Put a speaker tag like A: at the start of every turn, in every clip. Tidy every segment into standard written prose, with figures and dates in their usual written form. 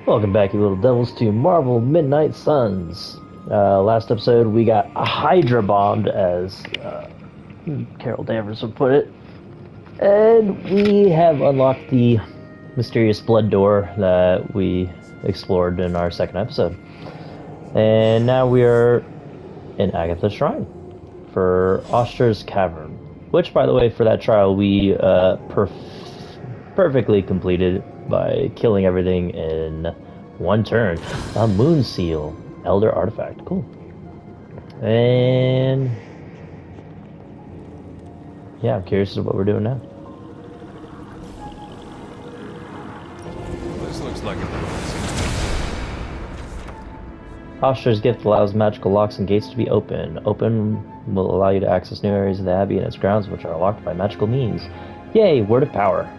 A: Welcome back, you little devils, to Marvel Midnight Suns. Last episode, we got Hydra bombed, as Carol Danvers would put it. And we have unlocked the mysterious blood door that we explored in our second episode. And now we are in Agatha's Shrine for Ostra's Cavern. Which, by the way, for that trial, we perfectly completed by killing everything in one turn. A moon seal, elder artifact, cool. And yeah, I'm curious as to what we're doing now.
B: This looks like a
A: Ostra's gift allows magical locks and gates to be open. Open will allow you to access new areas of the Abbey and its grounds, which are locked by magical means. Yay, word of power.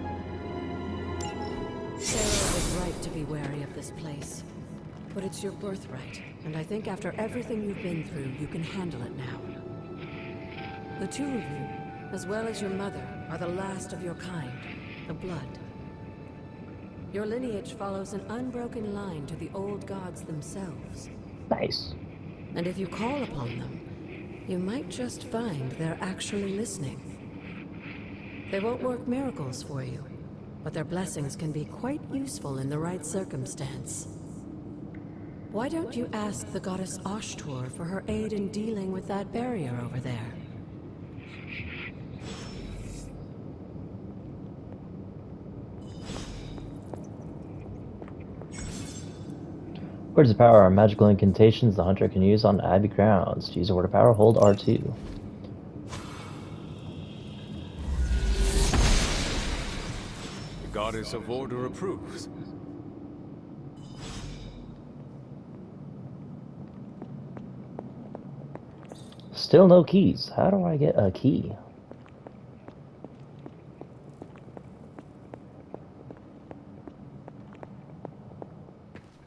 C: But it's your birthright, and I think after everything you've been through, you can handle it now. The two of you, as well as your mother, are the last of your kind, the Blood. Your lineage follows an unbroken line to the old gods themselves.
A: Nice.
C: And if you call upon them, you might just find they're actually listening. They won't work miracles for you, but their blessings can be quite useful in the right circumstance. Why don't you ask the goddess Ashtor for her aid in dealing with that barrier over there?
A: Words of power are magical incantations the hunter can use on Abbey grounds. To use a word of power, hold R2.
B: The goddess of order approves.
A: Still no keys. How do I get a key?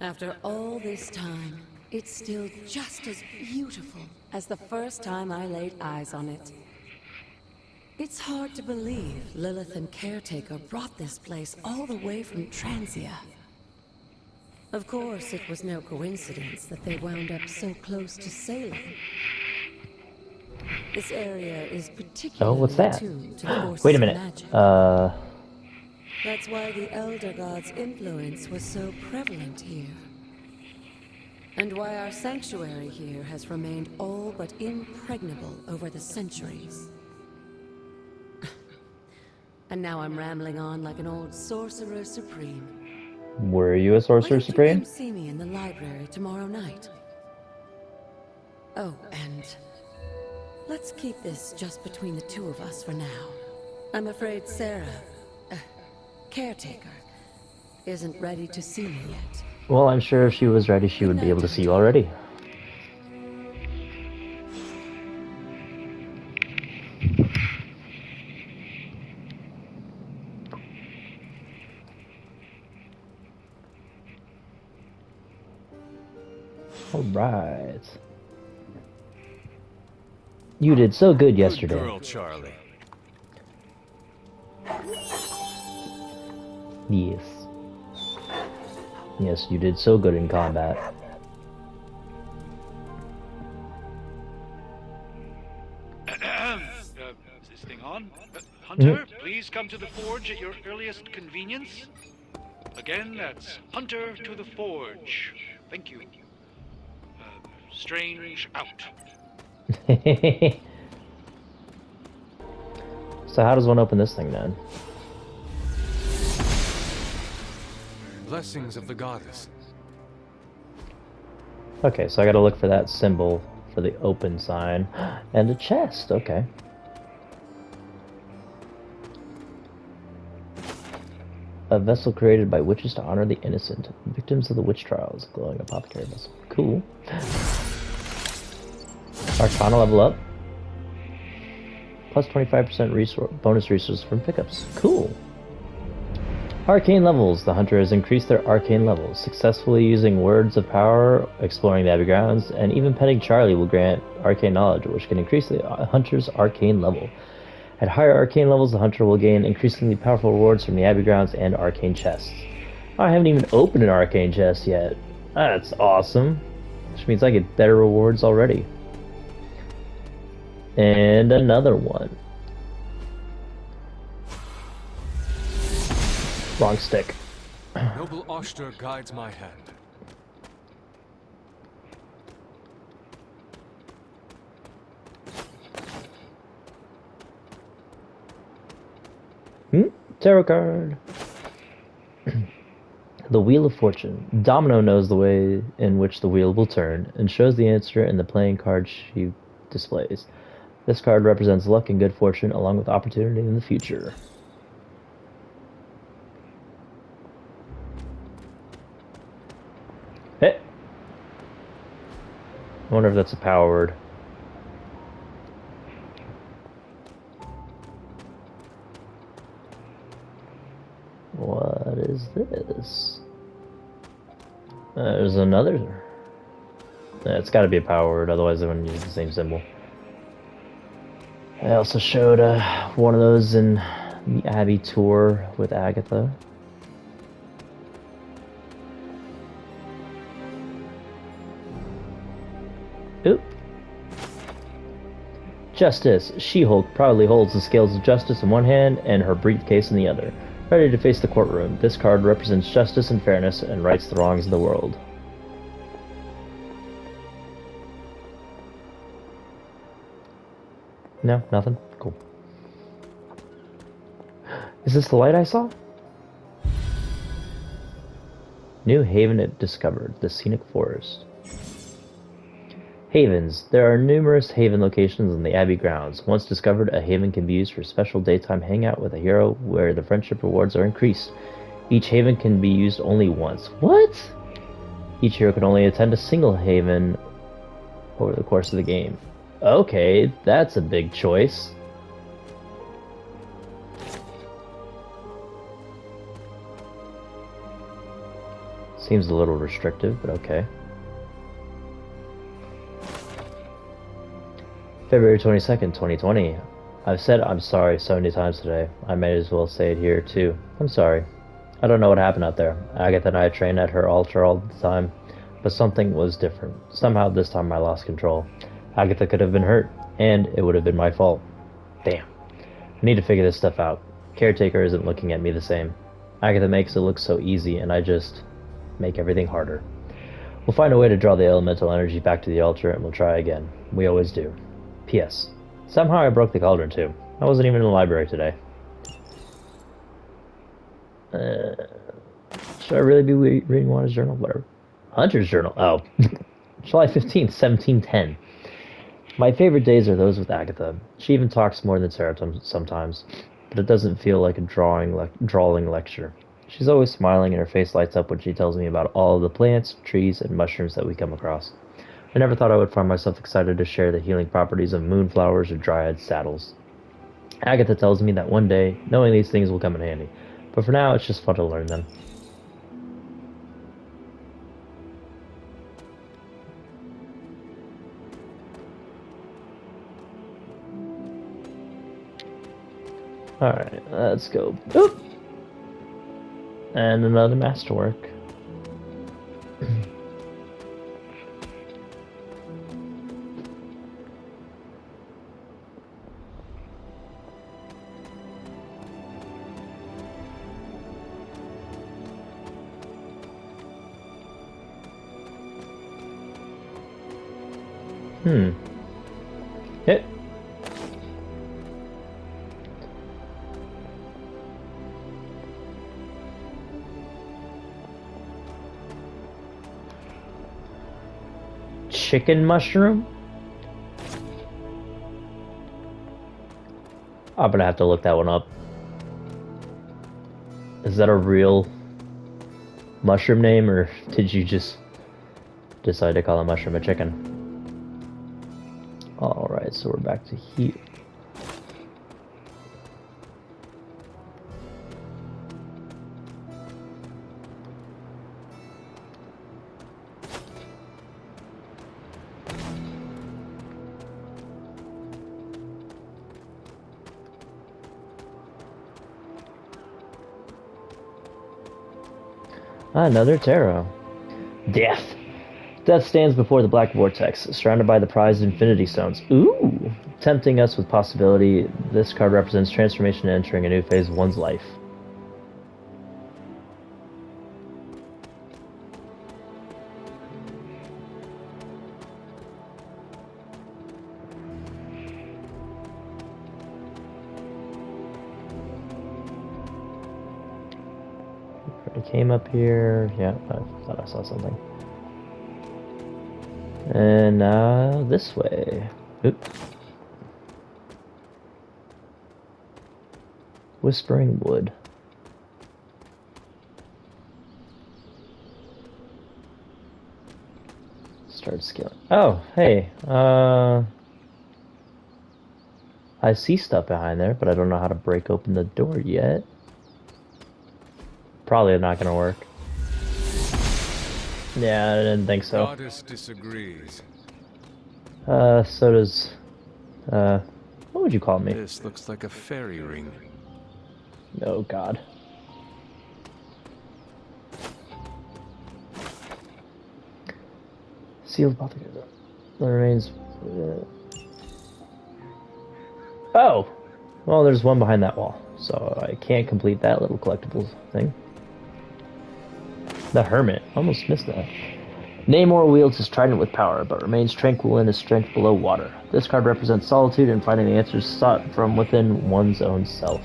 C: After all this time, it's still just as beautiful as the first time I laid eyes on it. It's hard to believe Lilith and Caretaker brought this place all the way from Transia. Of course, it was no coincidence that they wound up so close to Salem. This area is particularly
A: what's that?
C: attuned to the forces
A: Wait a
C: of
A: minute.
C: magic. That's why the Elder God's influence was so prevalent here. And why our sanctuary here has remained all but impregnable over the centuries. And now I'm rambling on like an old sorcerer supreme.
A: Were you a sorcerer supreme?
C: Why don't you come see me in the library tomorrow night? Oh, and let's keep this just between the two of us for now. I'm afraid Sarah, Caretaker, isn't ready to see me yet.
A: Well, I'm sure if she was ready, she would be able to see you already. Alright. You did so good yesterday.
B: Good girl, Charlie.
A: Yes. Yes, you did so good in combat.
D: Is this thing on? Hunter, please come to the forge at your earliest convenience. Again, that's Hunter to the forge. Thank you. Strange out.
A: So how does one open this thing then?
B: Blessings of the goddess.
A: Okay, so I gotta look for that symbol for the open sign. And a chest, okay. A vessel created by witches to honor the innocent. Victims of the witch trials. Glowing apothecary vessel. Cool. Arcana level up. Plus 25% bonus resources from pickups. Cool. Arcane levels. The hunter has increased their arcane levels. Successfully using words of power, exploring the Abbey grounds, and even petting Charlie will grant arcane knowledge, which can increase the hunter's arcane level. At higher arcane levels, the hunter will gain increasingly powerful rewards from the Abbey grounds and arcane chests. I haven't even opened an arcane chest yet. That's awesome. Which means I get better rewards already. And another one. Wrong stick.
B: Noble Oster guides my hand.
A: Tarot card. The Wheel of Fortune. Domino knows the way in which the wheel will turn and shows the answer in the playing card she displays. This card represents luck and good fortune along with opportunity in the future. Hey! I wonder if that's a power word. What is this? There's another. It's got to be a power word, otherwise they wouldn't use the same symbol. I also showed one of those in the Abbey tour with Agatha. Oop. Justice. She-Hulk proudly holds the scales of justice in one hand and her briefcase in the other, ready to face the courtroom. This card represents justice and fairness and rights the wrongs of the world. No, nothing? Cool. Is this the light I saw? New haven discovered, the scenic forest. Havens. There are numerous haven locations in the Abbey grounds. Once discovered, a haven can be used for special daytime hangout with a hero where the friendship rewards are increased. Each haven can be used only once. What? Each hero can only attend a single haven over the course of the game. Okay, that's a big choice. Seems a little restrictive, but okay. February 22nd, 2020. I've said I'm sorry so many times today. I may as well say it here too. I'm sorry. I don't know what happened out there. Agatha and I train at her altar all the time, but something was different. Somehow this time I lost control. Agatha could have been hurt, and it would have been my fault. Damn. I need to figure this stuff out. Caretaker isn't looking at me the same. Agatha makes it look so easy, and I just make everything harder. We'll find a way to draw the elemental energy back to the altar, and we'll try again. We always do. P.S. Somehow I broke the cauldron too. I wasn't even in the library today. Should I really be reading Juana's journal? Whatever. Hunter's journal. Oh. July 15th, 1710. My favorite days are those with Agatha. She even talks more than Sarah sometimes, but it doesn't feel like a drawling lecture. She's always smiling and her face lights up when she tells me about all of the plants, trees, and mushrooms that we come across. I never thought I would find myself excited to share the healing properties of moonflowers or dryad saddles. Agatha tells me that one day, knowing these things will come in handy, but for now it's just fun to learn them. Alright, let's go. Oop! And another masterwork. Hit. Chicken mushroom? I'm gonna have to look that one up. Is that a real mushroom name, or did you just decide to call a mushroom a chicken? Alright, so we're back to here. Another tarot. Death. Death stands before the black vortex, surrounded by the prized infinity stones. Ooh! Tempting us with possibility, this card represents transformation entering a new phase of one's life. I came up here. Yeah, I thought I saw something. And this way. Oops. Whispering Wood. Start scaling. Oh, hey. I see stuff behind there, but I don't know how to break open the door yet. Probably not gonna work. Yeah, I didn't think so.
B: Goddess disagrees.
A: So does, what would you call me?
B: This looks like a fairy ring.
A: Oh, God. Sealed apothecary. There remains... Oh! Well, there's one behind that wall, so I can't complete that little collectibles thing. The Hermit. Almost missed that. Namor wields his trident with power, but remains tranquil in his strength below water. This card represents solitude and finding the answers sought from within one's own self.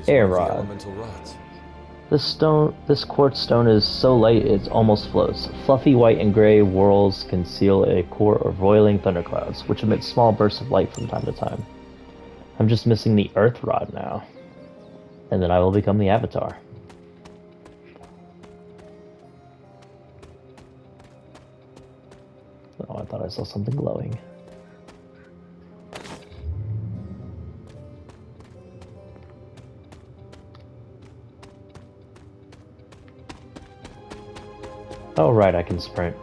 A: Air rod.
B: Elemental rods.
A: This quartz stone is so light it almost floats. Fluffy white and gray whorls conceal a core of roiling thunderclouds, which emit small bursts of light from time to time. I'm just missing the earth rod now. And then I will become the Avatar. Oh, I thought I saw something glowing. Oh, right, I can sprint.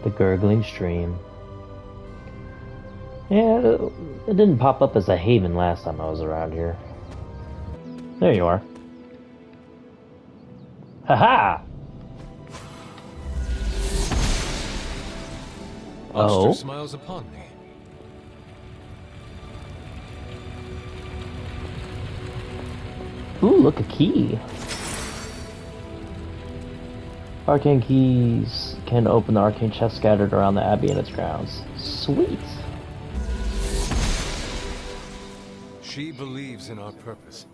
A: The gurgling stream. Yeah, it didn't pop up as a haven last time I was around here. There you are. Haha!
B: Oster
A: Oh.
B: smiles upon me.
A: Ooh, look, a key. Arcane keys can open the arcane chest scattered around the Abbey and its grounds. Sweet.
B: She believes in our purpose.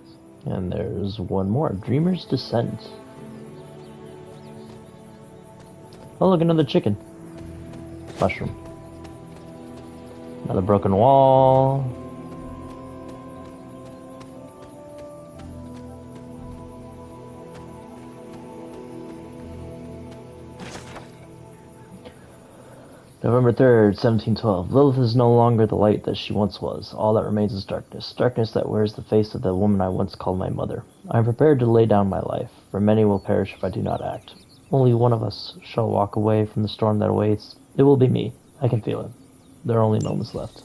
A: And there's one more. Dreamer's Descent. Oh, look, another chicken. Mushroom. Another broken wall. November 3rd, 1712. Lilith is no longer the light that she once was. All that remains is darkness. Darkness that wears the face of the woman I once called my mother. I am prepared to lay down my life, for many will perish if I do not act. Only one of us shall walk away from the storm that awaits. It will be me. I can feel it. There are only moments left.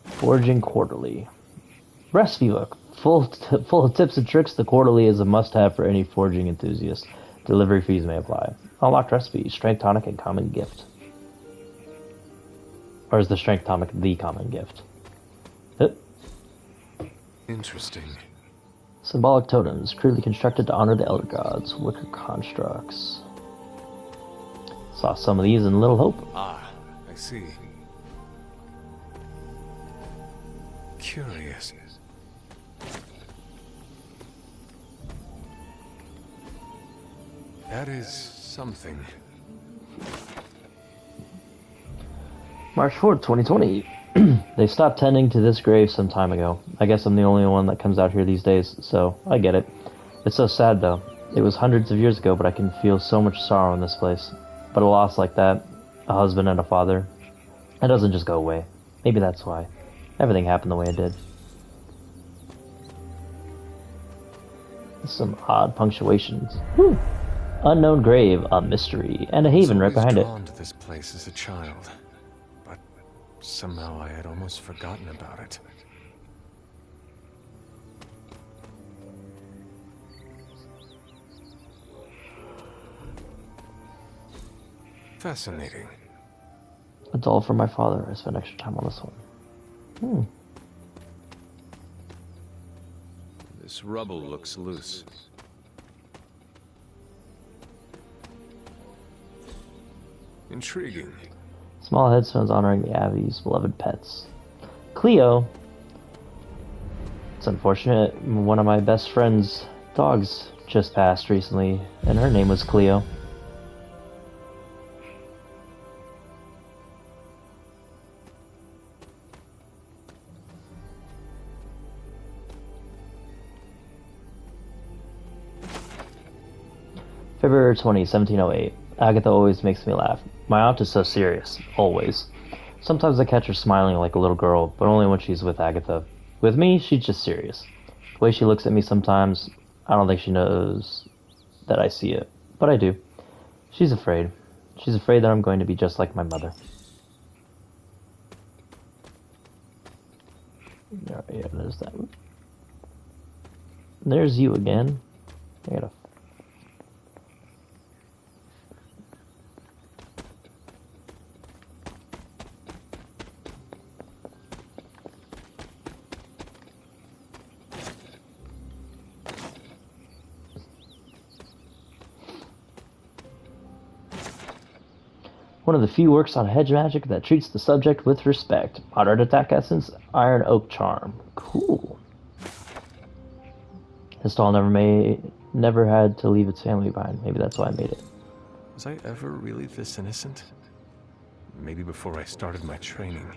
A: Forging Quarterly. Recipe book. Full of tips and tricks, the Quarterly is a must-have for any forging enthusiast. Delivery fees may apply. Unlocked recipes, strength tonic, and common gift. Or is the strength tonic the common gift?
B: Interesting.
A: Symbolic totems, crudely constructed to honor the elder gods. Wicker constructs. Saw some of these in Little Hope.
B: Ah, I see. Curious. That is something.
A: March 4th, 2020. They stopped tending to this grave some time ago. I guess I'm the only one that comes out here these days, so I get it. It's so sad, though. It was hundreds of years ago, but I can feel so much sorrow in this place. But a loss like that, a husband and a father, it doesn't just go away. Maybe that's why. Everything happened the way it did. Some odd punctuations. Whew. Unknown grave, a mystery, and a haven right behind it.
B: I was always drawn to this place as a child, but somehow I had almost forgotten about it. Fascinating.
A: A doll for my father. I spent extra time on this one.
B: This rubble looks loose. Intriguing.
A: Small headstones honoring the Abbey's beloved pets. Cleo. It's unfortunate. One of my best friend's dogs just passed recently, and her name was Cleo. February 20, 1708. Agatha always makes me laugh. My aunt is so serious. Always. Sometimes I catch her smiling like a little girl, but only when she's with Agatha. With me, she's just serious. The way she looks at me sometimes, I don't think she knows that I see it. But I do. She's afraid. She's afraid that I'm going to be just like my mother. Yeah, there's that. There's you again. I gotta... One of the few works on hedge magic that treats the subject with respect. Moderate attack essence, iron oak charm. Cool. This doll never had to leave its family behind. Maybe that's why I made it.
B: Was I ever really this innocent? Maybe before I started my training.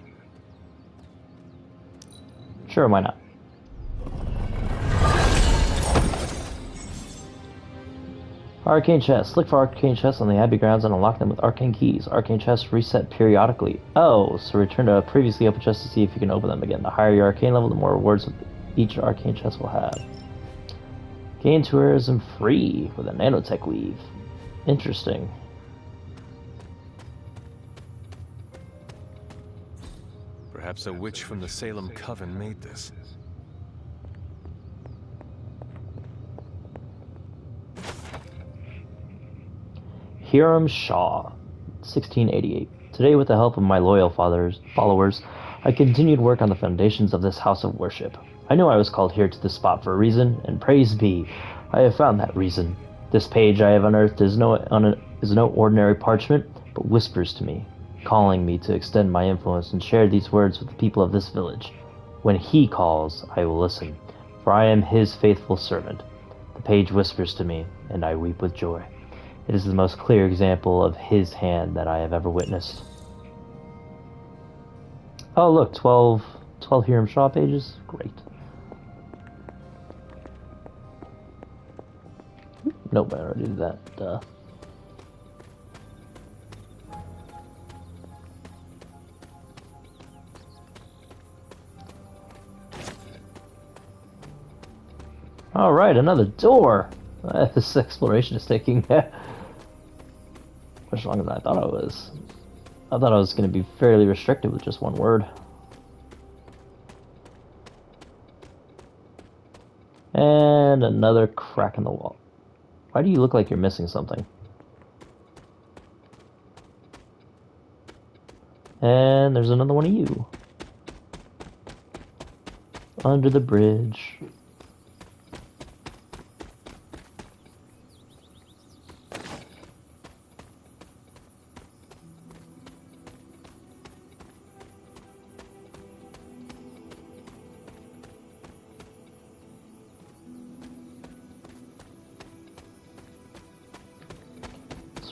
A: Sure, why not? Arcane chests. Look for arcane chests on the Abbey grounds and unlock them with arcane keys. Arcane chests reset periodically. Oh, so return to a previously open chest to see if you can open them again. The higher your arcane level, the more rewards each arcane chest will have. Gain tourism free with a nanotech weave. Interesting.
B: Perhaps a witch from the Salem Coven made this.
A: Hiram Shaw, 1688. Today, with the help of my loyal followers, I continued work on the foundations of this house of worship. I knew I was called here to this spot for a reason, and praise be, I have found that reason. This page I have unearthed is no ordinary parchment, but whispers to me, calling me to extend my influence and share these words with the people of this village. When he calls, I will listen, for I am his faithful servant. The page whispers to me, and I weep with joy. It is the most clear example of his hand that I have ever witnessed. Oh look, 12 Hiram Shaw pages? Great. Nope, I already did that. Duh. Alright, another door! This exploration is taking much longer than I thought it was. I thought I was going to be fairly restricted with just one word. And another crack in the wall. Why do you look like you're missing something? And there's another one of you. Under the bridge.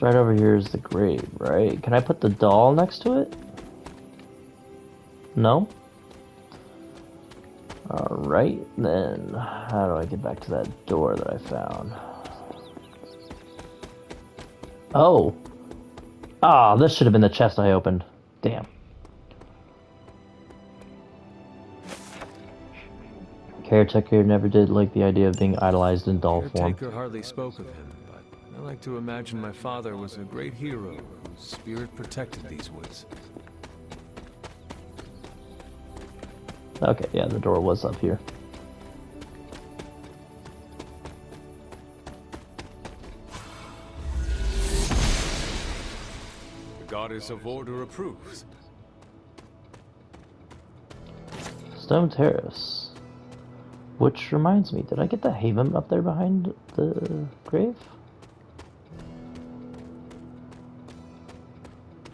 A: Right over here is the grave, right? Can I put the doll next to it? No? Alright, then how do I get back to that door that I found? Oh! Ah, this should have been the chest I opened. Damn. caretaker never did like the idea of being idolized in doll form.
B: Caretaker hardly spoke of him, but I like to imagine my father was a great hero whose spirit protected these woods.
A: Okay, yeah, the door was up here.
B: The goddess of order approves.
A: Stone Terrace. Which reminds me, did I get the haven up there behind the grave?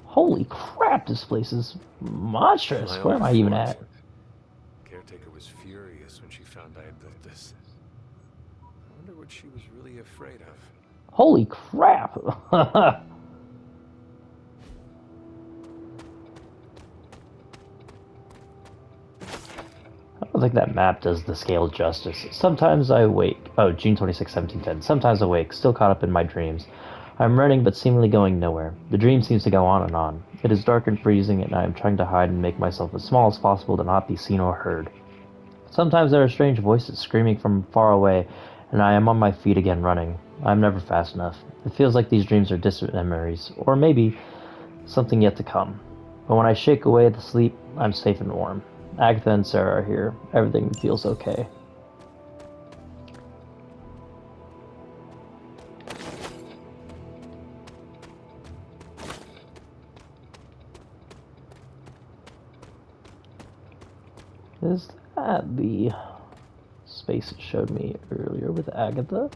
A: Holy crap, this place is monstrous. Where am I even at?
B: Caretaker was furious when she found I had built this. I wonder what she was really afraid of.
A: Holy crap! I don't think that map does the scale justice. Sometimes I wake. Oh, June 26, 1710. Sometimes I wake, still caught up in my dreams. I'm running, but seemingly going nowhere. The dream seems to go on and on. It is dark and freezing, and I am trying to hide and make myself as small as possible to not be seen or heard. Sometimes there are strange voices screaming from far away, and I am on my feet again running. I am never fast enough. It feels like these dreams are distant memories, or maybe something yet to come. But when I shake away the sleep, I'm safe and warm. Agatha and Sarah are here. Everything feels okay. Is that the space it showed me earlier with Agatha?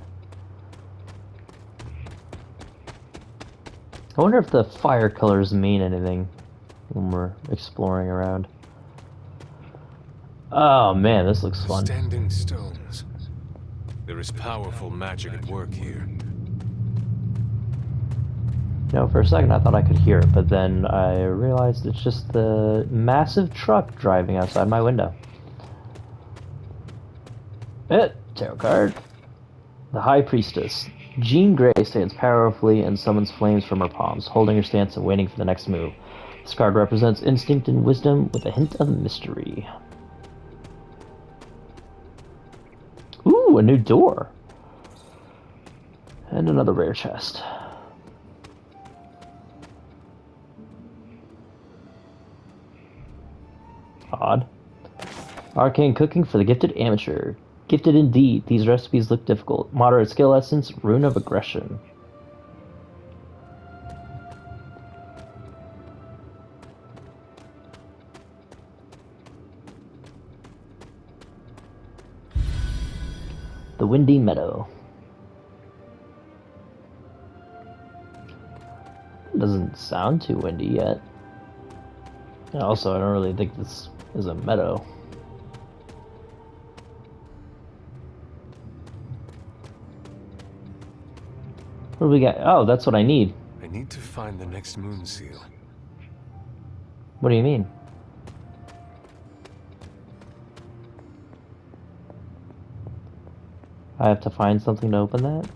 A: I wonder if the fire colors mean anything when we're exploring around. Oh man, this looks fun.
B: Standing stones. There is powerful magic at work here.
A: You know, for a second I thought I could hear it, but then I realized it's just the massive truck driving outside my window. Tarot card. The High Priestess. Jean Grey stands powerfully and summons flames from her palms, holding her stance and waiting for the next move. This card represents instinct and wisdom with a hint of mystery. Ooh, a new door. And another rare chest. Odd. Arcane cooking for the gifted amateur. Gifted indeed. These recipes look difficult. Moderate skill essence, rune of aggression. The Windy Meadow. Doesn't sound too windy yet. Also, I don't really think this is a meadow. What do we got? Oh, that's what I need.
B: I need to find the next moon seal.
A: What do you mean? I have to find something to open that?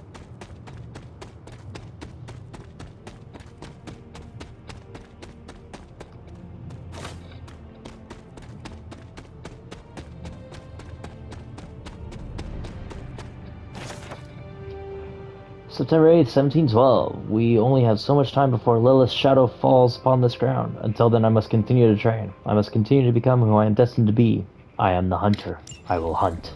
A: September 8th, 1712. We only have so much time before Lilith's shadow falls upon this ground. Until then, I must continue to train. I must continue to become who I am destined to be. I am the hunter. I will hunt.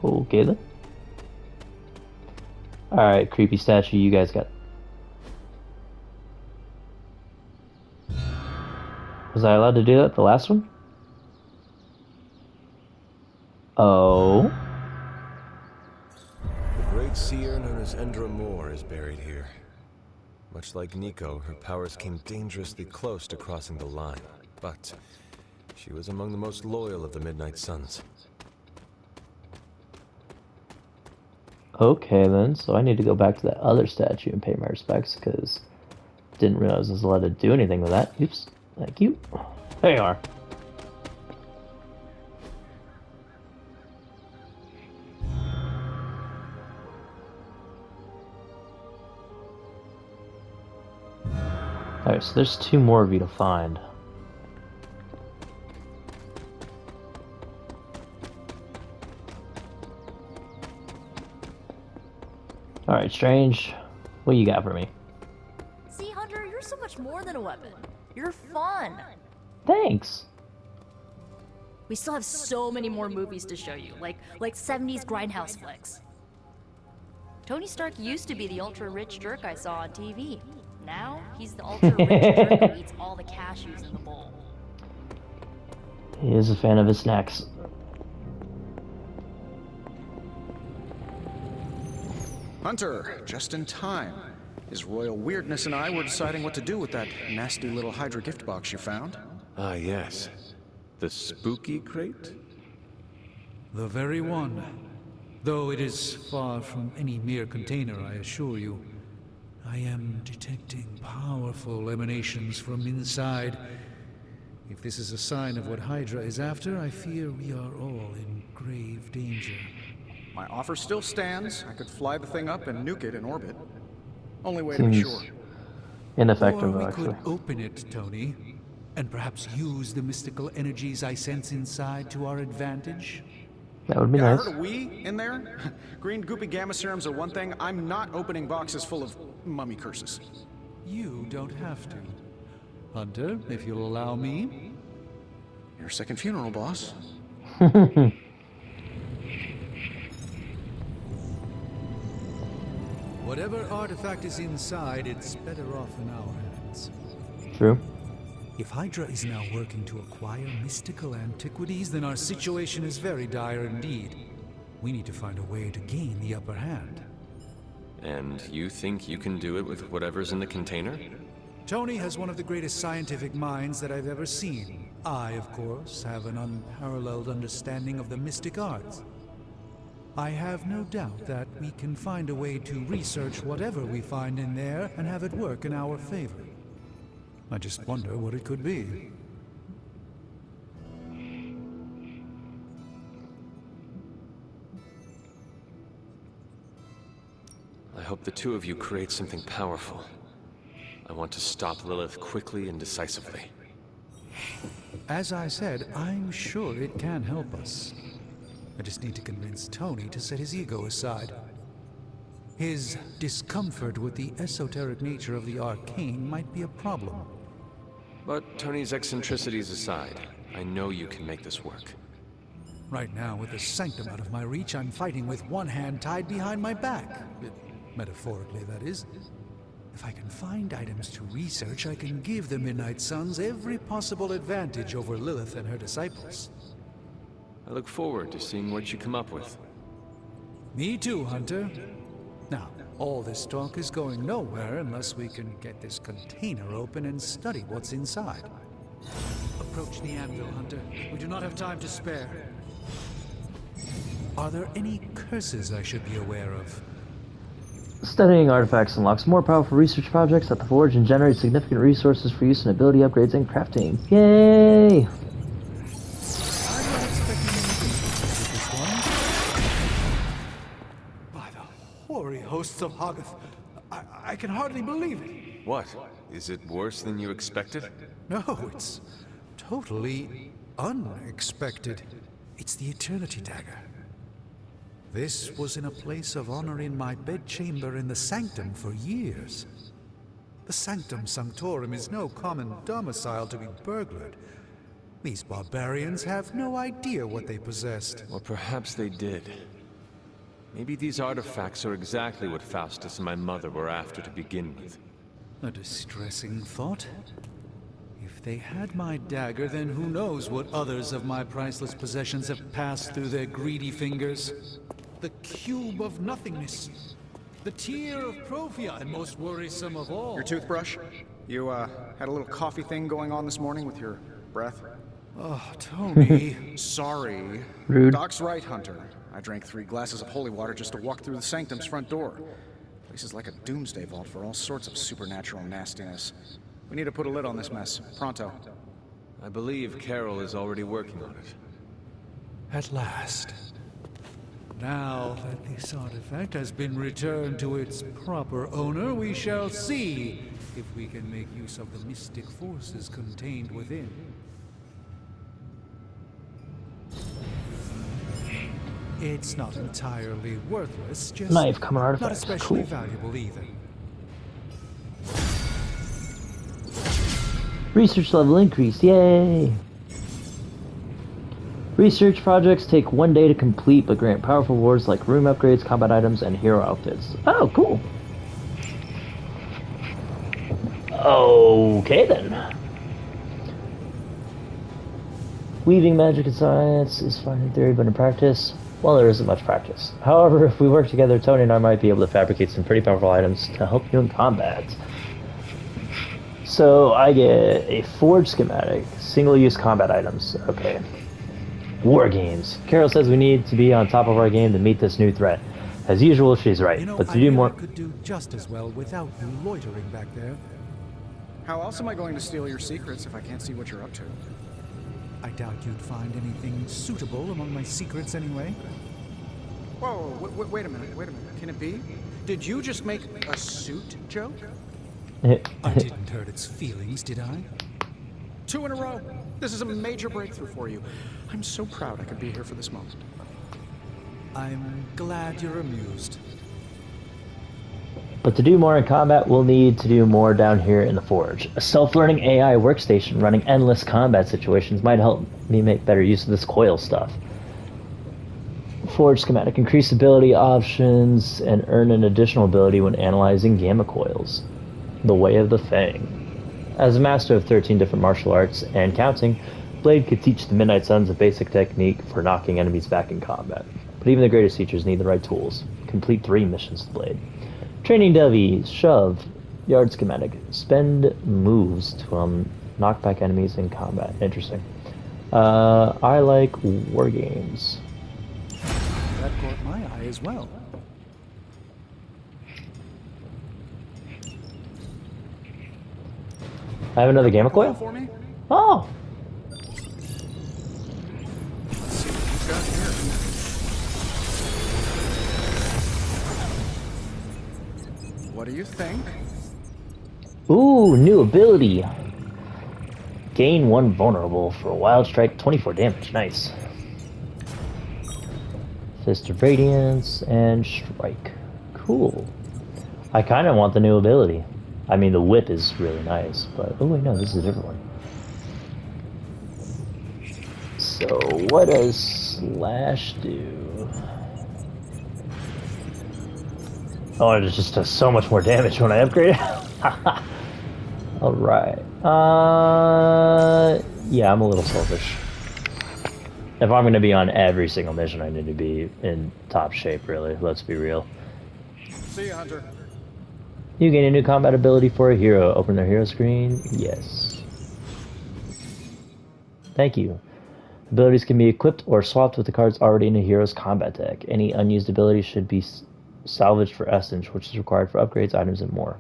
A: Okay then. Alright, creepy statue, you guys got... Was I allowed to do that, the last one? Oh.
B: The great seer known as Endra Moore is buried here. Much like Nico, her powers came dangerously close to crossing the line, but she was among the most loyal of the Midnight Suns.
A: Okay then, so I need to go back to that other statue and pay my respects, because didn't realize I was allowed to do anything with that. Oops. Thank you. There you are. Alright, so there's 2 more of you to find. Alright, Strange. What you got for me?
E: See, Hunter, you're so much more than a weapon. You're fun.
A: Thanks!
E: We still have so many more movies to show you, like 70s grindhouse flicks. Tony Stark used to be the ultra-rich jerk I saw on TV. Now, he's the ultra-rich jerk who eats all the cashews in the bowl.
A: He is a fan of his snacks.
F: Hunter, just in time. His royal weirdness and I were deciding what to do with that nasty little Hydra gift box you found.
B: Ah, yes. The spooky crate?
D: The very one. Though it is far from any mere container, I assure you. I am detecting powerful emanations from inside. If this is a sign of what Hydra is after, I fear we are all in grave danger.
F: My offer still stands. I could fly the thing up and nuke it in orbit. Only way to be sure.
A: Ineffective,
D: Or we
A: actually.
D: could open it, Tony, and perhaps use the mystical energies I sense inside to our advantage.
A: That would be
F: Yeah, I
A: nice.
F: heard a we in there. Green goopy gamma serums are one thing. I'm not opening boxes full of mummy curses.
D: You don't have to. Hunter, if you'll allow me.
F: Your second funeral, boss.
D: Whatever artifact is inside, it's better off in our hands.
A: True.
D: If Hydra is now working to acquire mystical antiquities, then our situation is very dire indeed. We need to find a way to gain the upper hand.
B: And you think you can do it with whatever's in the container?
D: Tony has one of the greatest scientific minds that I've ever seen. I, of course, have an unparalleled understanding of the mystic arts. I have no doubt that we can find a way to research whatever we find in there and have it work in our favor. I just wonder what it could be.
B: I hope the 2 of you create something powerful. I want to stop Lilith quickly and decisively.
D: As I said, I'm sure it can help us. I just need to convince Tony to set his ego aside. His discomfort with the esoteric nature of the arcane might be a problem.
B: But Tony's eccentricities aside, I know you can make this work.
D: Right now, with the sanctum out of my reach, I'm fighting with one hand tied behind my back. Metaphorically, that is. If I can find items to research, I can give the Midnight Suns every possible advantage over Lilith and her disciples.
B: I look forward to seeing what you come up with.
D: Me too, Hunter. Now, all this talk is going nowhere unless we can get this container open and study what's inside. Approach the anvil, Hunter. We do not have time to spare. Are there any curses I should be aware of?
A: Studying artifacts unlocks more powerful research projects at the Forge and generates significant resources for use in ability upgrades and crafting. Yay!
D: I'm not expecting anything with this one. By the hoary hosts of Hoggoth, I can hardly believe it.
B: What? Is it worse than you expected?
D: No, it's totally unexpected. It's the Eternity Dagger. This was in a place of honor in my bedchamber in the Sanctum for years. The Sanctum Sanctorum is no common domicile to be burglared. These barbarians have no idea what they possessed.
B: Or perhaps they did. Maybe these artifacts are exactly what Faustus and my mother were after to begin with.
D: A distressing thought. If they had my dagger, then who knows what others of my priceless possessions have passed through their greedy fingers. The cube of nothingness. The tear of Prophia, and most worrisome of all.
F: Your toothbrush? You, had a little coffee thing going on this morning with your breath?
D: Oh, Tony.
F: Sorry.
A: Rude.
F: Doc's right, Hunter. I drank 3 glasses of holy water just to walk through the Sanctum's front door. Place is like a doomsday vault for all sorts of supernatural nastiness. We need to put a lid on this mess. Pronto.
B: I believe Carol is already working on it.
D: At last. Now that this artifact has been returned to its proper owner, we shall see if we can make use of the mystic forces contained within. It's not entirely worthless, just
A: Knife, common
D: not
A: artifact.
D: especially
A: Cool.
D: valuable either.
A: Research level increase, yay! Research projects take 1 day to complete, but grant powerful rewards like room upgrades, combat items, and hero outfits. Oh, cool. Okay then. Weaving magic and science is fine in theory, but in practice, well, there isn't much practice. However, if we work together, Tony and I might be able to fabricate some pretty powerful items to help you in combat. So I get a forge schematic, single-use combat items. Okay. War games. Carol says we need to be on top of our game to meet this new threat. As usual, she's right.
D: You know,
A: But to
D: I
A: do
D: really
A: more,
D: could do just as well without you loitering back there.
F: How else am I going to steal your secrets if I can't see what you're up to?
D: I doubt you'd find anything suitable among my secrets anyway.
F: Whoa, wait a minute. Can it be? Did you just make a suit joke?
D: I didn't hurt its feelings, did I?
F: 2 in a row. This is a major breakthrough for you. I'm so proud I could be here for this moment.
D: I'm glad you're amused.
A: But to do more in combat, we'll need to do more down here in the Forge. A self-learning AI workstation running endless combat situations might help me make better use of this coil stuff. Forge schematic. Increase ability options and earn an additional ability when analyzing gamma coils. The Way of the Fang. As a master of 13 different martial arts and counting, Blade could teach the Midnight Suns a basic technique for knocking enemies back in combat. But even the greatest teachers need the right tools. Complete 3 missions with Blade. Training Devies, Shove, Yard Schematic. Spend moves to knock back enemies in combat. Interesting. I like war games.
D: That caught my eye as well.
A: I have another gamma coil?
F: For me?
A: Oh!
F: Let's see what you've got here. What do you think?
A: Ooh, new ability. Gain 1 vulnerable for a wild strike, 24 damage. Nice. Fist of Radiance and Strike. Cool. I kind of want the new ability. I mean, the whip is really nice, but... Oh, wait, no, this is a different one. So, what does Slash do? Oh, it just does so much more damage when I upgrade it. Alright. Yeah, I'm a little selfish. If I'm going to be on every single mission, I need to be in top shape, really. Let's be real.
F: See ya, Hunter.
A: You gain a new combat ability for a hero. Open their hero screen. Yes. Thank you. Abilities can be equipped or swapped with the cards already in a hero's combat deck. Any unused abilities should be salvaged for essence, which is required for upgrades, items, and more.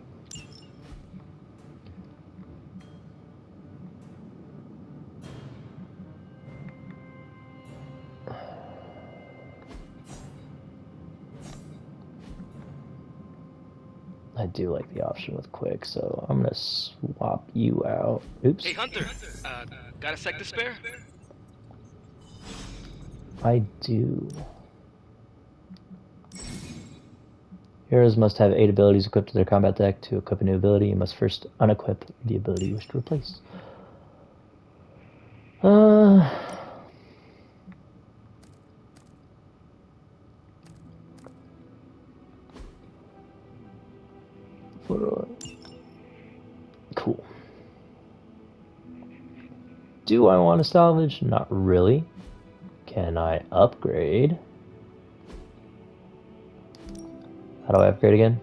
A: I do like the option with quick, so I'm gonna swap you out. Oops.
G: Hey Hunter, got a sec to spare?
A: I do. Heroes must have 8 abilities equipped to their combat deck. To equip a new ability, you must first unequip the ability you wish to replace. Cool. Do I want to salvage? Not really. Can I upgrade? How do I upgrade again?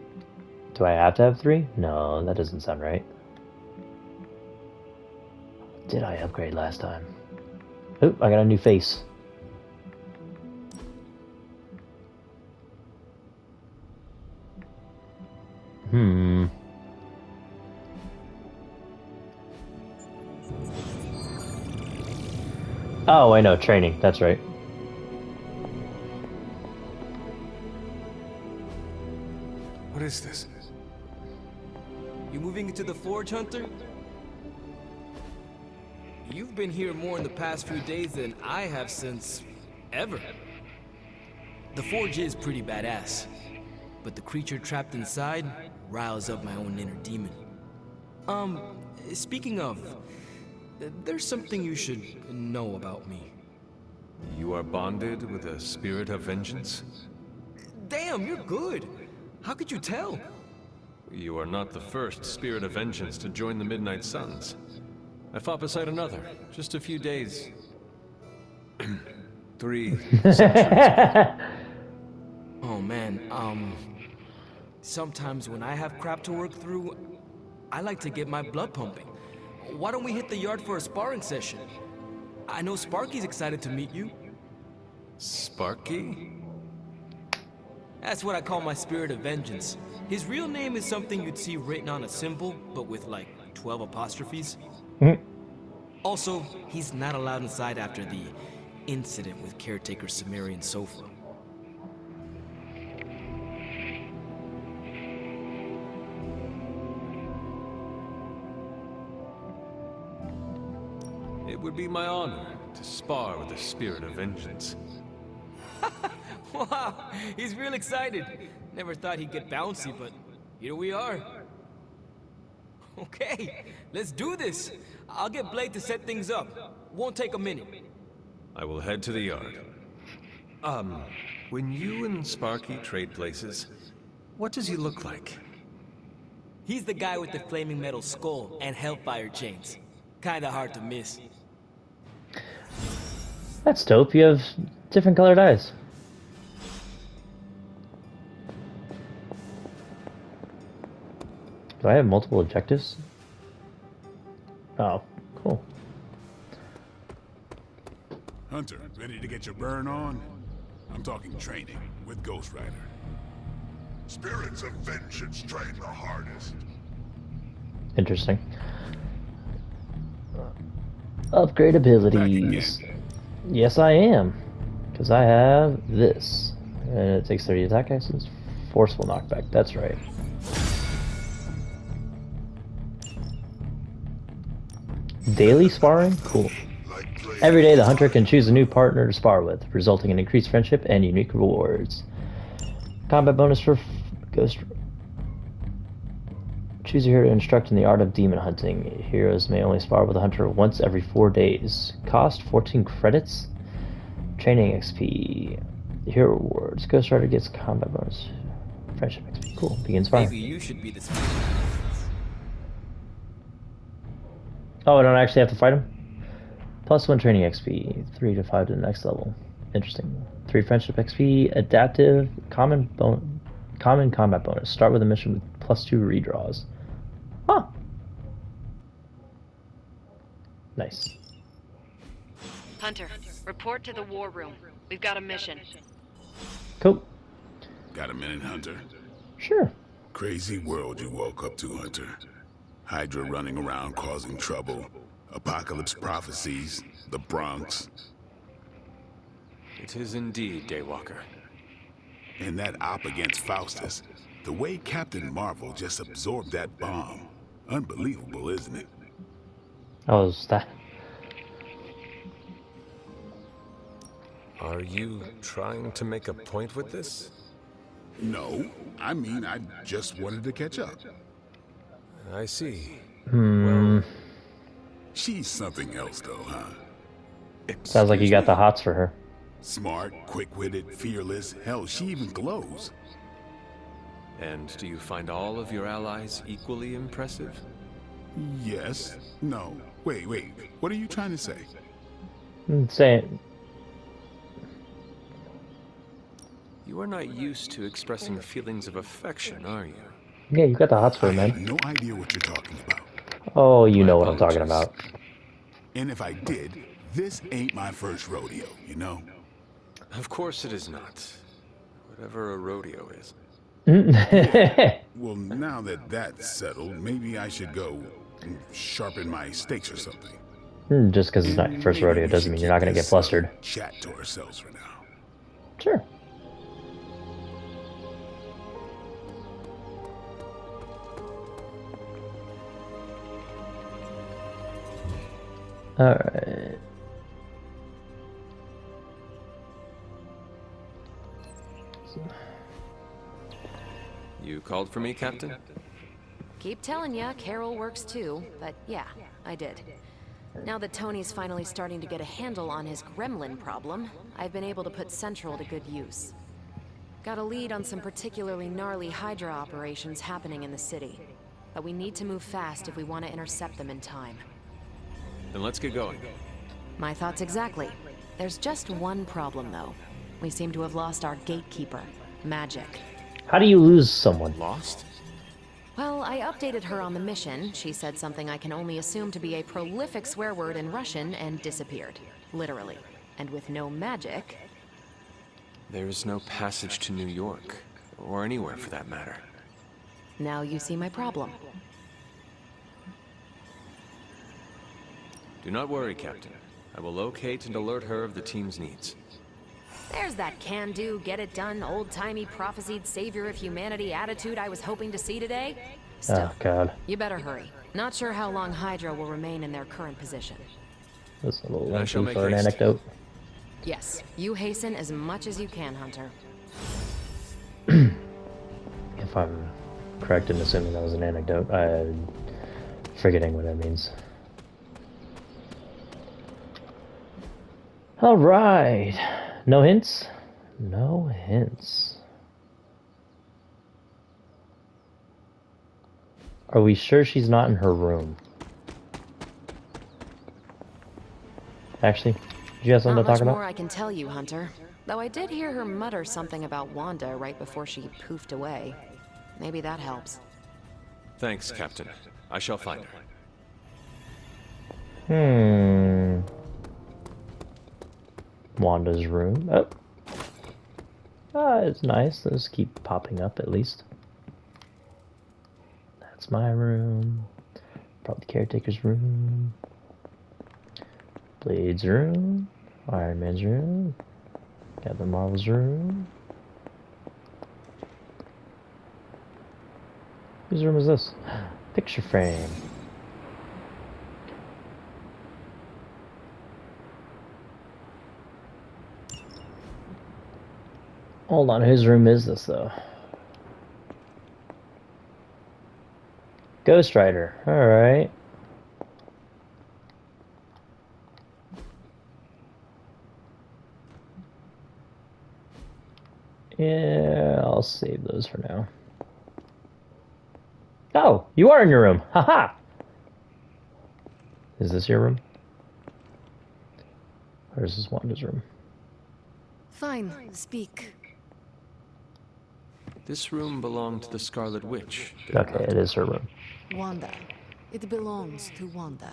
A: Do I have to have 3? No, that doesn't sound right. Did I upgrade last time? Oop, I got a new face. Oh, I know, training. That's right.
B: What is this?
H: You moving into the Forge, Hunter? You've been here more in the past few days than I have since... ever. The Forge is pretty badass, but the creature trapped inside riles up my own inner demon. Speaking of, there's something you should know about me.
B: You are bonded with a spirit of vengeance?
H: Damn, you're good. How could you tell?
B: You are not the first spirit of vengeance to join the Midnight Suns. I fought beside another, just a few days. 3 centuries.
H: Oh man, sometimes when I have crap to work through, I like to get my blood pumping. Why don't we hit the yard for a sparring session? I know Sparky's excited to meet you.
B: Sparky?
H: That's what I call my spirit of vengeance. His real name is something you'd see written on a symbol, but with like 12 apostrophes. Also, he's not allowed inside after the incident with caretaker Sumerian Sofa.
B: It would be my honor to spar with the spirit of vengeance.
H: Wow, he's real excited. Never thought he'd get bouncy, but here we are. Okay, let's do this. I'll get Blade to set things up. Won't take a minute.
B: I will head to the yard. When you and Sparky trade places, what does he look like?
H: He's the guy with the flaming metal skull and hellfire chains. Kinda hard to miss.
A: That's dope. You have different colored eyes. Do I have multiple objectives? Oh, cool.
I: Hunter, ready to get your burn on? I'm talking training with Ghost Rider.
J: Spirits of vengeance train the hardest.
A: Interesting. Upgrade abilities. Yes, I am. Because I have this. And it takes 30 attack actions. Forceful knockback. That's right. Daily sparring? Cool. Every day the hunter can choose a new partner to spar with, resulting in increased friendship and unique rewards. Combat bonus for Ghost. Choose a hero to instruct in the art of demon hunting. Heroes may only spar with a hunter once every 4 days. Cost 14 credits. Training XP. Hero rewards. Ghost Rider gets combat bonus. Friendship XP. Cool. Begin sparring.
H: Maybe you should be the spirit.
A: Oh, I don't actually have to fight him? +1 training XP. 3 to 5 to the next level. Interesting. 3 friendship XP. Adaptive. Common combat bonus. Start with a mission with +2 redraws. Huh. Nice.
K: Hunter, report to the war room. We've got a mission.
A: Cool.
I: Got a minute, Hunter?
A: Sure.
I: Crazy world you woke up to, Hunter. Hydra running around causing trouble. Apocalypse prophecies. The Bronx.
B: It is indeed, Daywalker.
I: And that op against Faustus. The way Captain Marvel just absorbed that bomb. Unbelievable, isn't it?
A: Oh, is that...
B: Are you trying to make a point with this?
I: No. I mean, I just wanted to catch up.
B: I see.
A: Well...
I: She's something else, though, huh?
A: Sounds like you got the hots for her.
I: Smart, quick-witted, fearless. Hell, she even glows.
B: And do you find all of your allies equally impressive?
I: Yes. No. Wait. What are you trying to say?
A: Say it.
B: You are not used to expressing feelings of affection, are you?
A: Yeah, you got the hots for her,
I: I have
A: man.
I: no idea what you're talking about.
A: Oh, you know what I'm talking about.
I: And if I did, this ain't my first rodeo, you know?
B: Of course it is not. Whatever a rodeo is.
I: Well, now that that's settled, maybe I should go sharpen my stakes or something.
A: Just because it's not your first rodeo doesn't mean you're not going to get flustered.
I: Chat to ourselves for now.
A: Sure. Alright.
B: You called for me, Captain?
C: Keep telling ya, Carol works too, but yeah, I did. Now that Tony's finally starting to get a handle on his gremlin problem, I've been able to put Central to good use. Got a lead on some particularly gnarly Hydra operations happening in the city. But we need to move fast if we want to intercept them in time.
B: Then let's get going.
C: My thoughts exactly. There's just one problem, though. We seem to have lost our gatekeeper, Magic.
A: How do you lose someone?
B: Lost?
C: Well, I updated her on the mission. She said something I can only assume to be a prolific swear word in Russian and disappeared. Literally. And with no magic...
B: There's no passage to New York. Or anywhere, for that matter.
C: Now you see my problem.
B: Do not worry, Captain. I will locate and alert her of the team's needs.
C: There's that can-do, get-it-done, old-timey prophesied savior of humanity attitude I was hoping to see today. Still,
A: Oh, God.
C: you better hurry. Not sure how long Hydra will remain in their current position.
A: That's a little
B: I shall
A: lengthy
B: make
A: for an
B: haste.
A: anecdote.
C: Yes, you hasten as much as you can, Hunter.
A: If I'm correct in assuming that was an anecdote, I'm forgetting what that means. Alright. No hints? No hints. Are we sure she's not in her room? Actually, do you have something
C: Not
A: to talk
C: much
A: about?
C: more I can tell you, Hunter. Though I did hear her mutter something about Wanda right before she poofed away. Maybe that helps.
B: Thanks, Captain. I shall find her.
A: Wanda's room. Oh. Ah, it's nice. Those keep popping up at least. That's my room. Probably Caretaker's room. Blade's room. Iron Man's room. Captain Marvel's room. Whose room is this? Picture frame. Hold on, whose room is this though? Ghost Rider. Alright. Yeah, I'll save those for now. Oh, you are in your room. Haha. Is this your room? Or is this Wanda's room?
C: Fine, speak.
B: This room belonged to the Scarlet Witch.
A: Okay, it is her room.
L: Wanda. It belongs to Wanda.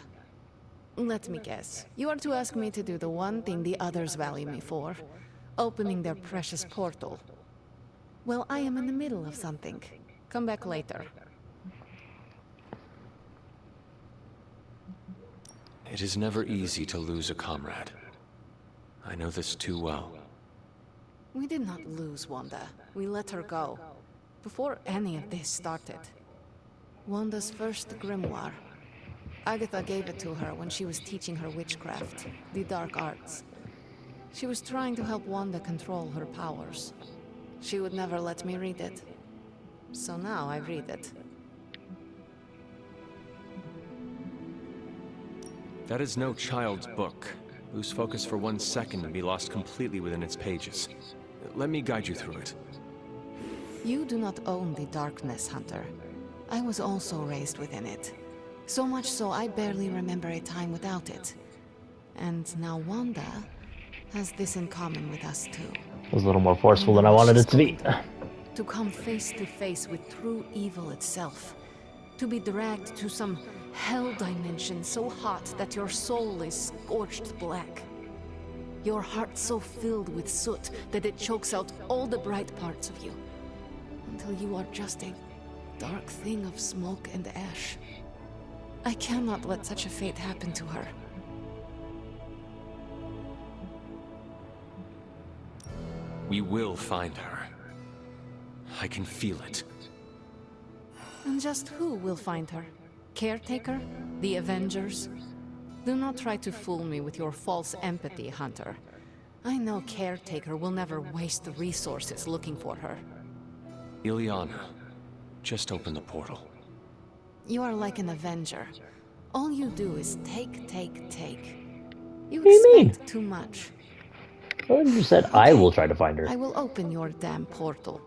L: Let me guess. You are to ask me to do the one thing the others value me for. Opening their precious portal. Well, I am in the middle of something. Come back later.
B: It is never easy to lose a comrade. I know this too well.
L: We did not lose Wanda. We let her go. Before any of this started. Wanda's first grimoire. Agatha gave it to her when she was teaching her witchcraft, the dark arts. She was trying to help Wanda control her powers. She would never let me read it. So now I read it.
B: That is no child's book. Lose focus for 1 second and be lost completely within its pages. Let me guide you through it.
L: You do not own the darkness, Hunter. I was also raised within it. So much so I barely remember a time without it. And now Wanda has this in common with us too.
A: It was a little more forceful than I wanted it to be.
L: To come face to face with true evil itself. To be dragged to some hell dimension so hot that your soul is scorched black. Your heart so filled with soot that it chokes out all the bright parts of you. Until you are just a dark thing of smoke and ash. I cannot let such a fate happen to her.
B: We will find her. I can feel it.
L: And just who will find her? Caretaker? The Avengers? Do not try to fool me with your false empathy, Hunter. I know Caretaker will never waste the resources looking for her.
B: Ileana, just open the portal.
L: You are like an Avenger. All you do is take, take, take. You
A: What do you
L: expect too much.
A: Well, you said I will try to find her.
L: I will open your damn portal.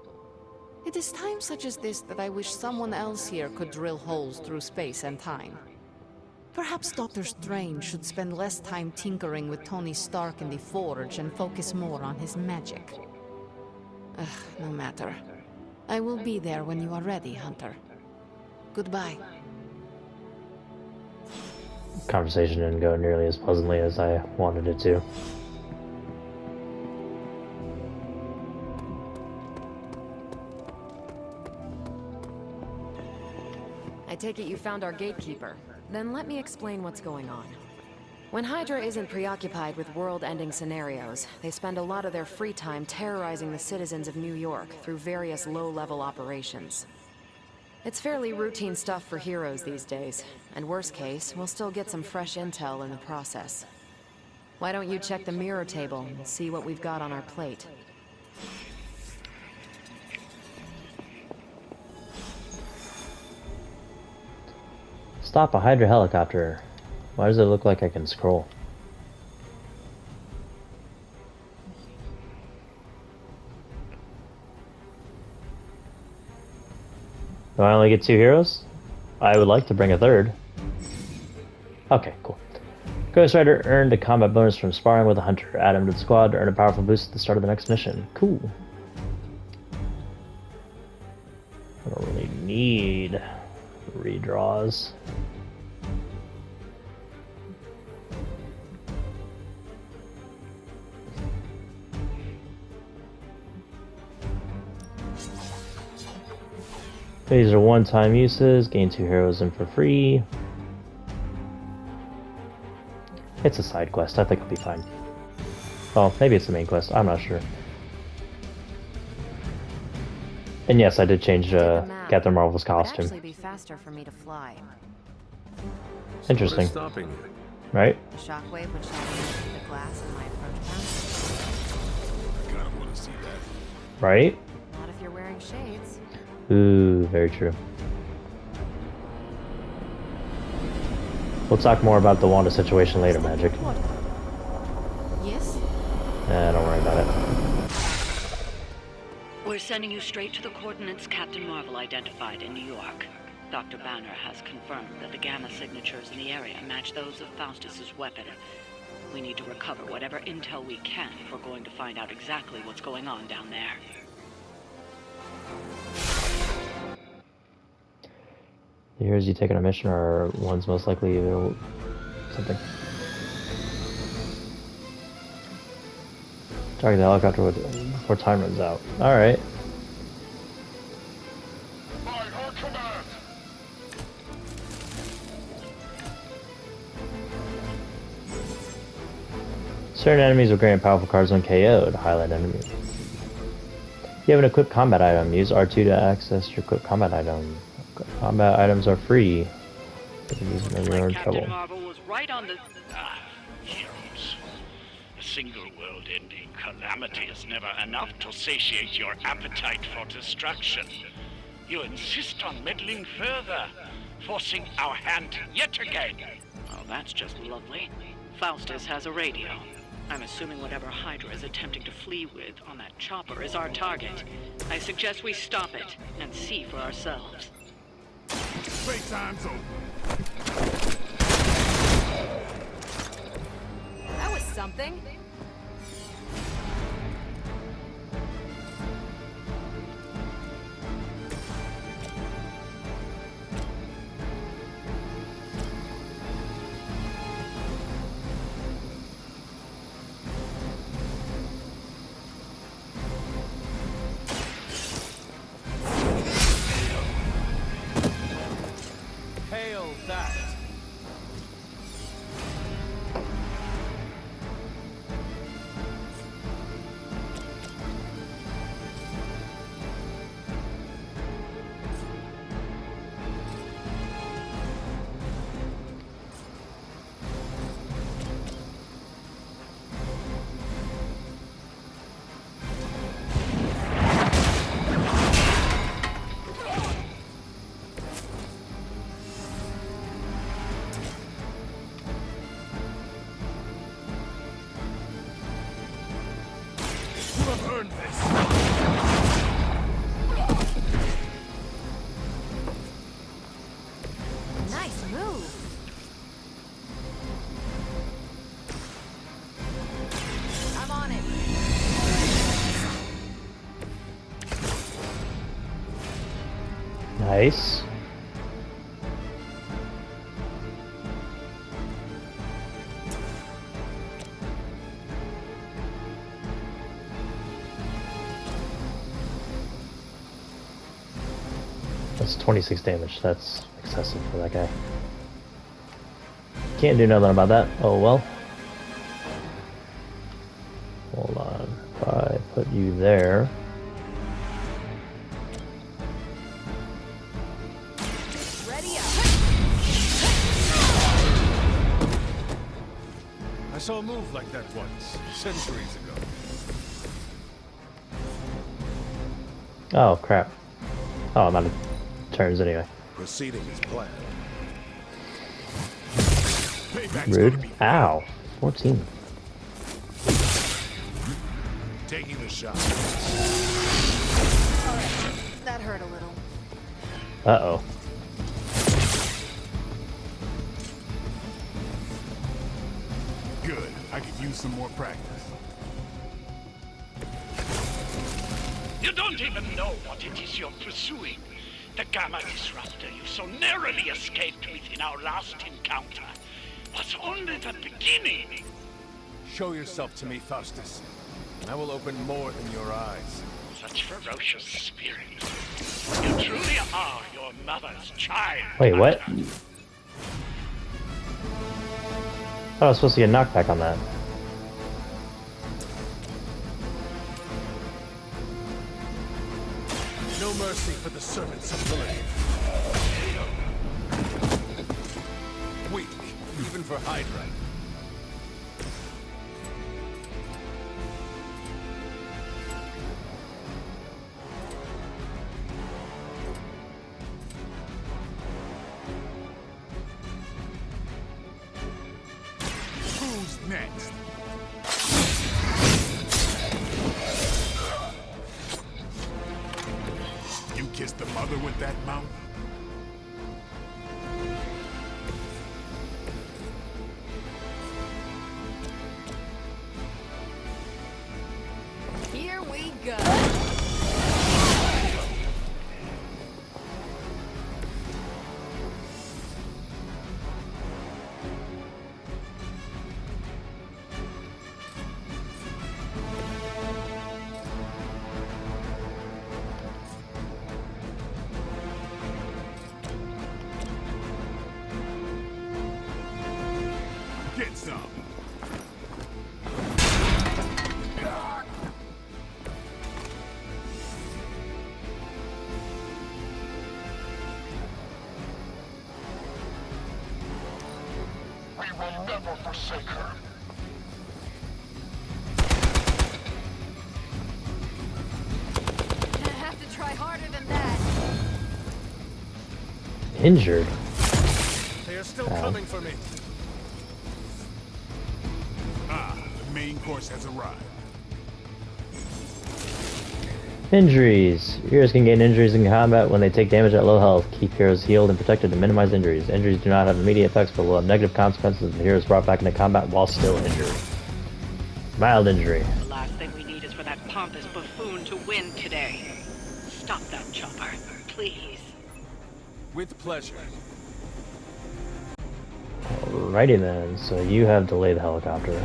L: It is times such as this that I wish someone else here could drill holes through space and time. Perhaps Dr. Strange should spend less time tinkering with Tony Stark in the Forge and focus more on his magic. No matter. I will be there when you are ready, Hunter. Goodbye.
A: Conversation didn't go nearly as pleasantly as I wanted it to.
M: I take it you found our gatekeeper. Then let me explain what's going on. When Hydra isn't preoccupied with world-ending scenarios, they spend a lot of their free time terrorizing the citizens of New York through various low-level operations. It's fairly routine stuff for heroes these days, and worst case, we'll still get some fresh intel in the process. Why don't you check the mirror table and see what we've got on our plate?
A: Stop a Hydra helicopter. Why does it look like I can scroll? Do I only get 2 heroes? I would like to bring a third. Okay, cool. Ghost Rider earned a combat bonus from sparring with a hunter. Add him to the squad to earn a powerful boost at the start of the next mission. Cool. I don't really need redraws. These are one-time uses. Gain 2 heroes in for free. It's a side quest. I think I'll be fine. Well, maybe it's the main quest. I'm not sure. And yes, I did change Captain Marvel's costume.
M: It'd actually be faster for me to fly.
A: Interesting.
B: Stopping you?
A: Right?
M: The shockwave would shatter the glass in my approach path.
I: I kind of want to see that.
A: Right?
M: Not if you're wearing shades.
A: Ooh, very true. We'll talk more about the Wanda situation later, Magic.
L: Yes?
A: Don't worry about it.
K: We're sending you straight to the coordinates Captain Marvel identified in New York. Dr. Banner has confirmed that the gamma signatures in the area match those of Faustus's weapon. We need to recover whatever intel we can if we're going to find out exactly what's going on down there.
A: The heroes you take on a mission are ones most likely to something. Target the helicopter before time runs out. Alright. Certain enemies will grant powerful cards when KO'd. Highlight enemies. If you have an equipped combat item, use R2 to access your equipped combat item. Combat items are free.
K: Captain Marvel was right on the...
N: Heroes. A single world-ending calamity is never enough to satiate your appetite for destruction. You insist on meddling further, forcing our hand yet again.
K: Oh, that's just lovely. Faustus has a radio. I'm assuming whatever Hydra is attempting to flee with on that chopper is our target. I suggest we stop it and see for ourselves.
J: Playtime's over.
M: That was something.
H: Hail that!
J: earned this.
M: Nice move. I'm on it.
A: Nice. That's 26 damage. That's excessive for that guy. Can't do nothing about that. Oh well. Hold on. If I put you there.
M: Ready up.
J: I saw a move like that once, centuries ago.
A: Oh crap. Oh, I'm out of turns anyway.
J: Proceeding as planned.
A: Rude. Ow. 14.
J: Taking the shot.
M: Alright, that hurt a little.
A: Uh-oh.
J: Good. I could use some more practice.
N: You don't even know what it is you're pursuing. The Gamma Disruptor you so narrowly escaped with in our last encounter was only the beginning.
J: Show yourself to me, Faustus, and I will open more than your eyes.
N: Such ferocious spirit. You truly are your mother's child.
A: Wait, what? I thought I was supposed to get a knockback on that.
J: No mercy for the servants of Lilith. Weak, even for Hydra. Who's next? You kissed the mother with that mouth?
M: Here we go.
J: Get some. We will never forsake her.
M: I have to try harder than that.
A: Injured.
J: They are still coming for me. Ah, the main course has arrived.
A: Injuries. Heroes can gain injuries in combat when they take damage at low health. Keep heroes healed and protected to minimize injuries. Injuries do not have immediate effects but will have negative consequences if the hero is brought back into combat while still injured. Mild injury.
K: The last thing we need is for that pompous buffoon to win today. Stop that chopper, please.
J: With pleasure.
A: Alrighty then, so you have delayed the helicopter.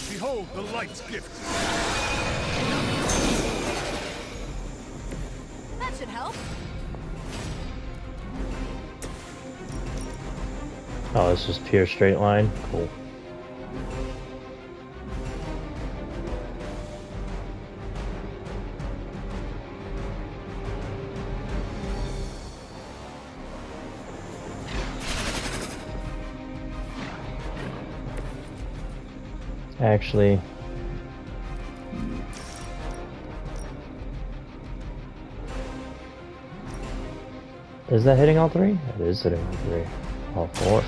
J: Behold the light's gift.
M: That should help.
A: Oh, it's just pure straight line? Cool. Actually... Is that hitting all three? It is hitting all three. All four.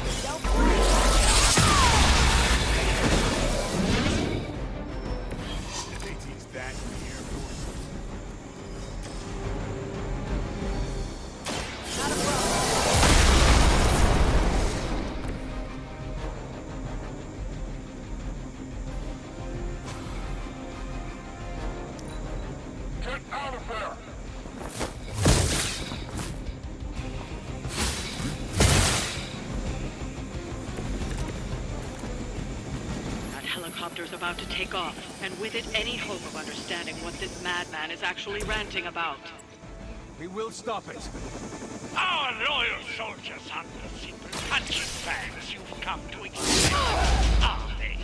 K: Helicopter's about to take off, and with it any hope of understanding what this madman is actually ranting about.
J: We will stop it.
N: Our loyal soldiers aren't the simple punching bags you've come to expect, are they?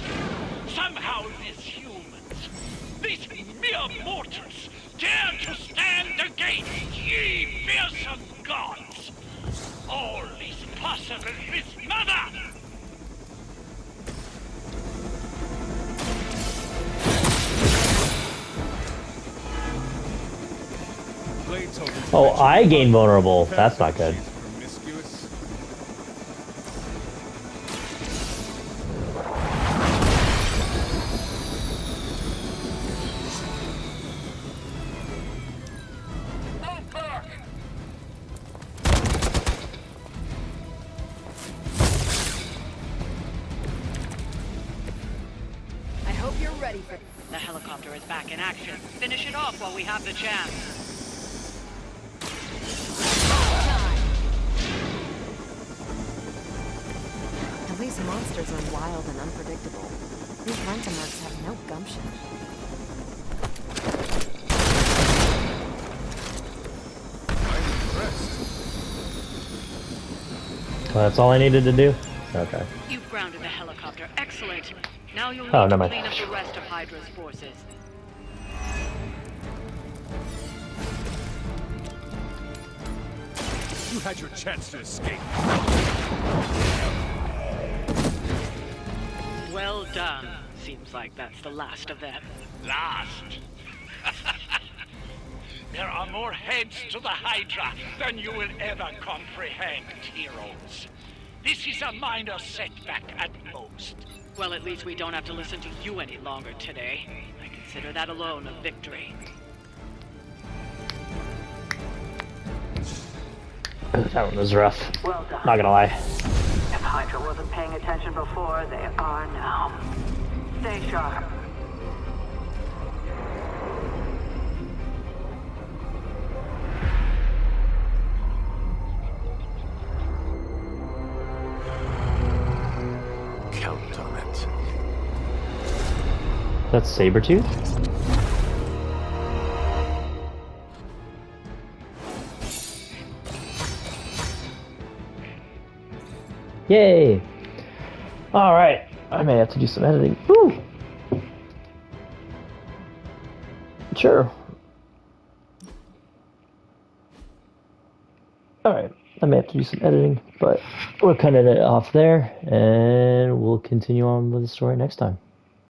N: Somehow these humans, these mere mortals, dare to stand against ye fearsome gods. All is possible with Mother!
A: Oh, I gain vulnerable. That's not good.
K: I hope you're ready for... The helicopter is back in action. Finish it off while we have the chance.
M: These monsters are wild and unpredictable. These Rentamercs have no gumption.
J: I'm impressed.
A: Well, that's all I needed to do? Okay.
K: You've grounded the helicopter. Excellent. Now you'll need
A: Oh,
K: to
A: never
K: clean
A: mind.
K: up the rest of Hydra's forces.
J: You had your chance to escape.
K: Well done. Seems like that's the last of them.
N: Last? There are more heads to the Hydra than you will ever comprehend, heroes. This is a minor setback at most.
K: Well, at least we don't have to listen to you any longer today. I consider that alone a victory.
A: That one was rough.
K: Well done.
A: Not gonna lie.
K: If Hydra wasn't paying attention before, they are now. Stay sharp.
B: Count on it.
A: That's Sabretooth? Yay! Alright, I may have to do some editing. Woo! Sure. Alright, I may have to do some editing, but we're cutting it off there, and we'll continue on with the story next time.